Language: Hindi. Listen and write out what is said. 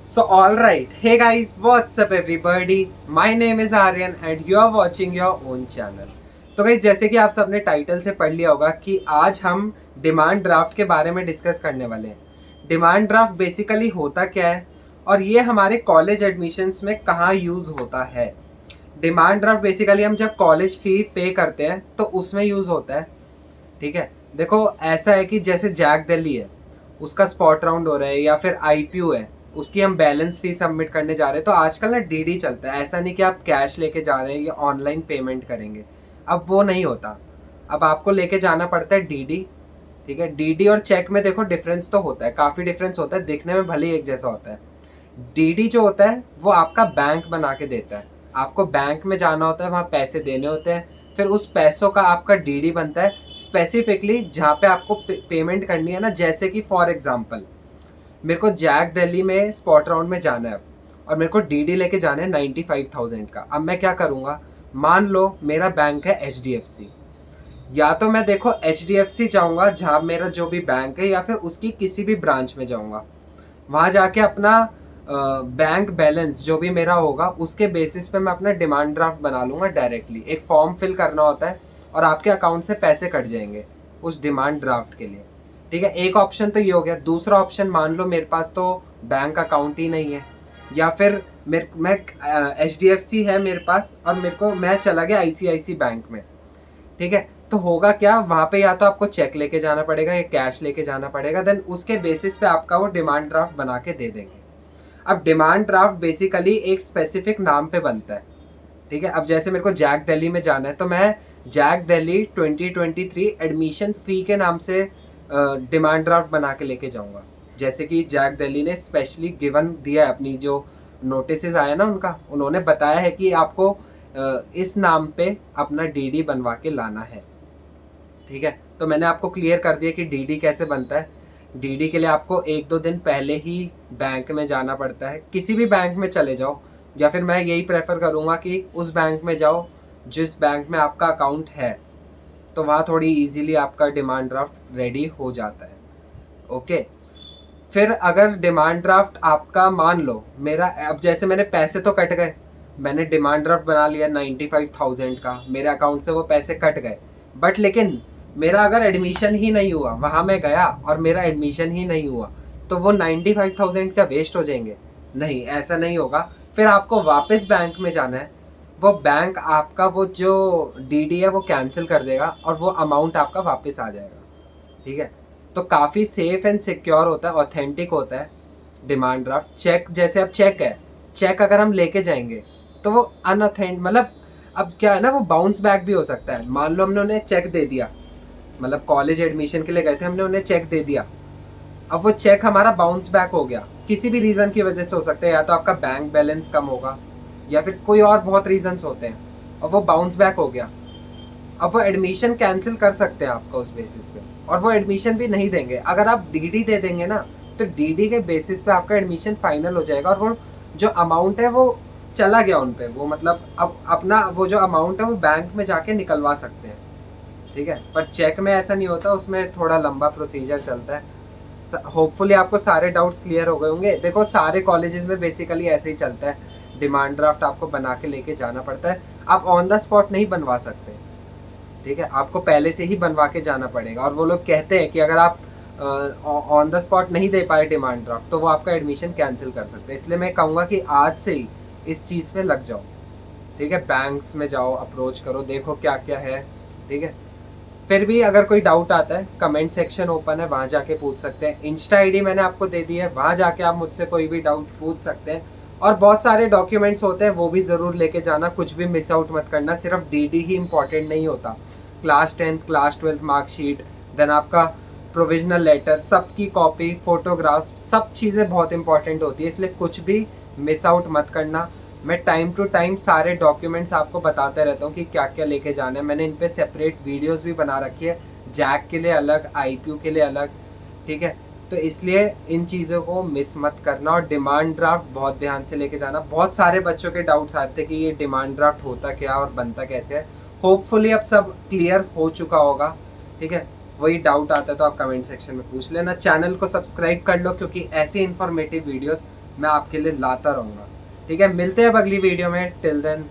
So alright, hey guys, what's up everybody? My name is Aryan and you are watching your own channel. तो गाइस जैसे कि आप सबने टाइटल से पढ़ लिया होगा कि आज हम डिमांड ड्राफ्ट के बारे में डिस्कस करने वाले हैं। डिमांड ड्राफ्ट बेसिकली होता क्या है और ये हमारे कॉलेज एडमिशन्स में कहाँ यूज़ होता है। डिमांड ड्राफ्ट बेसिकली हम जब कॉलेज फी पे करते हैं तो उसमें यूज़ होता है। ठीक है, देखो ऐसा है कि जैसे जैक दिल्ली है, उसका स्पॉट राउंड हो रहा है या फिर आईपीयू है, उसकी हम बैलेंस फी सबमिट करने जा रहे हैं तो आजकल ना डीडी चलता है। ऐसा नहीं कि आप कैश लेके जा रहे हैं या ऑनलाइन पेमेंट करेंगे, अब वो नहीं होता। अब आपको लेके जाना पड़ता है डीडी। ठीक है, डीडी और चेक में देखो डिफरेंस तो होता है, काफ़ी डिफरेंस होता है, दिखने में भले ही एक जैसा होता है। डीडी जो होता है वो आपका बैंक बना के देता है, आपको बैंक में जाना होता है, वहाँ पैसे देने होते हैं, फिर उस पैसों का आपका डीडी बनता है स्पेसिफिकली जहाँ पे आपको पेमेंट करनी है ना। जैसे कि फॉर एग्जांपल मेरे को जैक दिल्ली में स्पॉट राउंड में जाना है और मेरे को डीडी लेके जाना है 95,000 का। अब मैं क्या करूँगा, मान लो मेरा बैंक है एचडीएफसी, या तो मैं देखो एचडीएफसी जाऊँगा जहाँ मेरा जो भी बैंक है, या फिर उसकी किसी भी ब्रांच में जाऊँगा, वहाँ जाके अपना बैंक बैलेंस जो भी मेरा होगा उसके बेसिस पे मैं अपना डिमांड ड्राफ्ट बना लूँगा डायरेक्टली। एक फॉर्म फिल करना होता है और आपके अकाउंट से पैसे कट जाएंगे उस डिमांड ड्राफ्ट के लिए। ठीक है, एक ऑप्शन तो ये हो गया। दूसरा ऑप्शन, मान लो मेरे पास तो बैंक अकाउंट ही नहीं है, या फिर मैं एच डी एफ सी है मेरे पास और मैं चला गया आईसीआईसी बैंक में। ठीक है, तो होगा क्या, वहाँ पे या तो आपको चेक लेके जाना पड़ेगा या कैश लेके जाना पड़ेगा, देन उसके बेसिस पे आपका वो डिमांड ड्राफ्ट बना के दे देंगे। अब डिमांड ड्राफ्ट बेसिकली एक स्पेसिफिक नाम पे बनता है। ठीक है, अब जैसे मेरे को जैक दिल्ली में जाना है तो मैं जैक दिल्ली 2023 एडमिशन फ़ी के नाम से डिमांड ड्राफ्ट बना के लेके जाऊंगा। जैसे कि जैक दिल्ली ने स्पेशली गिवन दिया है, अपनी जो नोटिस आया ना उनका, उन्होंने बताया है कि आपको इस नाम पे अपना डीडी बनवा के लाना है। ठीक है, तो मैंने आपको क्लियर कर दिया कि डीडी कैसे बनता है। डीडी के लिए आपको एक दो दिन पहले ही बैंक में जाना पड़ता है, किसी भी बैंक में चले जाओ, या फिर मैं यही प्रेफर करूँगा कि उस बैंक में जाओ जिस बैंक में आपका अकाउंट है, तो वहाँ थोड़ी इजीली आपका डिमांड ड्राफ्ट रेडी हो जाता है। ओके, फिर अगर डिमांड ड्राफ्ट आपका, मान लो मेरा, अब जैसे मैंने पैसे तो कट गए, मैंने डिमांड ड्राफ्ट बना लिया 95,000 का, मेरे अकाउंट से वो पैसे कट गए, बट लेकिन मेरा अगर एडमिशन ही नहीं हुआ, वहाँ मैं गया और मेरा एडमिशन ही नहीं हुआ, तो वो 95,000 क्या वेस्ट हो जाएंगे? नहीं, ऐसा नहीं होगा। फिर आपको वापस बैंक में जाना है, वो बैंक आपका वो जो डीडी है वो कैंसिल कर देगा और वो अमाउंट आपका वापस आ जाएगा। ठीक है, तो काफ़ी सेफ एंड सिक्योर होता है, ऑथेंटिक होता है डिमांड ड्राफ्ट। चेक, जैसे अब चेक है, चेक अगर हम लेके जाएंगे तो वो अनऑथेंटिक, मतलब अब क्या है ना, वो बाउंस बैक भी हो सकता है। मान लो हमने उन्हें चेक दे दिया, मतलब कॉलेज एडमिशन के लिए गए थे, हमने उन्हें चेक दे दिया, अब वो चेक हमारा बाउंस बैक हो गया, किसी भी रीज़न की वजह से हो सकता है, या तो आपका बैंक बैलेंस कम होगा या फिर कोई और बहुत रीजंस होते हैं, और वो बाउंस बैक हो गया। अब वो एडमिशन कैंसिल कर सकते हैं आपका उस बेसिस पे, और वो एडमिशन भी नहीं देंगे। अगर आप डीडी दे देंगे ना, तो डीडी के बेसिस पे आपका एडमिशन फाइनल हो जाएगा और वो जो अमाउंट है वो चला गया उन पे, वो मतलब अब अपना वो जो अमाउंट है वो बैंक में जाके निकलवा सकते हैं। ठीक है, पर चेक में ऐसा नहीं होता, उसमें थोड़ा लंबा प्रोसीजर चलता है। होपफुली आपको सारे डाउट्स क्लियर हो गए होंगे। देखो सारे कॉलेजेस में बेसिकली ऐसे ही चलता है, डिमांड ड्राफ्ट आपको बना के लेके जाना पड़ता है, आप ऑन द स्पॉट नहीं बनवा सकते। ठीक है, आपको पहले से ही बनवा के जाना पड़ेगा, और वो लोग कहते हैं कि अगर आप ऑन द स्पॉट नहीं दे पाए डिमांड ड्राफ्ट तो वो आपका एडमिशन कैंसिल कर सकते हैं। इसलिए मैं कहूँगा कि आज से ही इस चीज़ पे लग जाओ। ठीक है, बैंक्स में जाओ, अप्रोच करो, देखो क्या क्या है। ठीक है, फिर भी अगर कोई डाउट आता है, कमेंट सेक्शन ओपन है, वहाँ जाके पूछ सकते हैं। इंस्टा आईडी मैंने आपको दे दी है, वहाँ जाके आप मुझसे कोई भी डाउट पूछ सकते हैं। और बहुत सारे डॉक्यूमेंट्स होते हैं, वो भी ज़रूर लेके जाना, कुछ भी मिस आउट मत करना। सिर्फ डीडी ही इंपॉर्टेंट नहीं होता, class 10th class 12th marksheet, then आपका प्रोविजनल लेटर, सबकी कॉपी, फोटोग्राफ्स, सब चीज़ें बहुत इंपॉर्टेंट होती है, इसलिए कुछ भी मिस आउट मत करना। मैं टाइम टू टाइम सारे डॉक्यूमेंट्स आपको बताते रहता हूँ कि क्या क्या लेके जाना है। मैंने इन पे सेपरेट वीडियोस भी बना रखी है, जैक के लिए अलग, आईपीयू के लिए अलग। ठीक है, तो इसलिए इन चीज़ों को मिस मत करना, और डिमांड ड्राफ्ट बहुत ध्यान से लेके जाना। बहुत सारे बच्चों के डाउट्स आते हैं कि ये डिमांड ड्राफ्ट होता क्या और बनता कैसे है। होपफुली अब सब क्लियर हो चुका होगा। ठीक है, वही डाउट आता है तो आप कमेंट सेक्शन में पूछ लेना। चैनल को सब्सक्राइब कर लो, क्योंकि ऐसी इन्फॉर्मेटिव वीडियोस मैं आपके लिए लाता रहूँगा। ठीक है, मिलते हैं अब अगली वीडियो में। Till then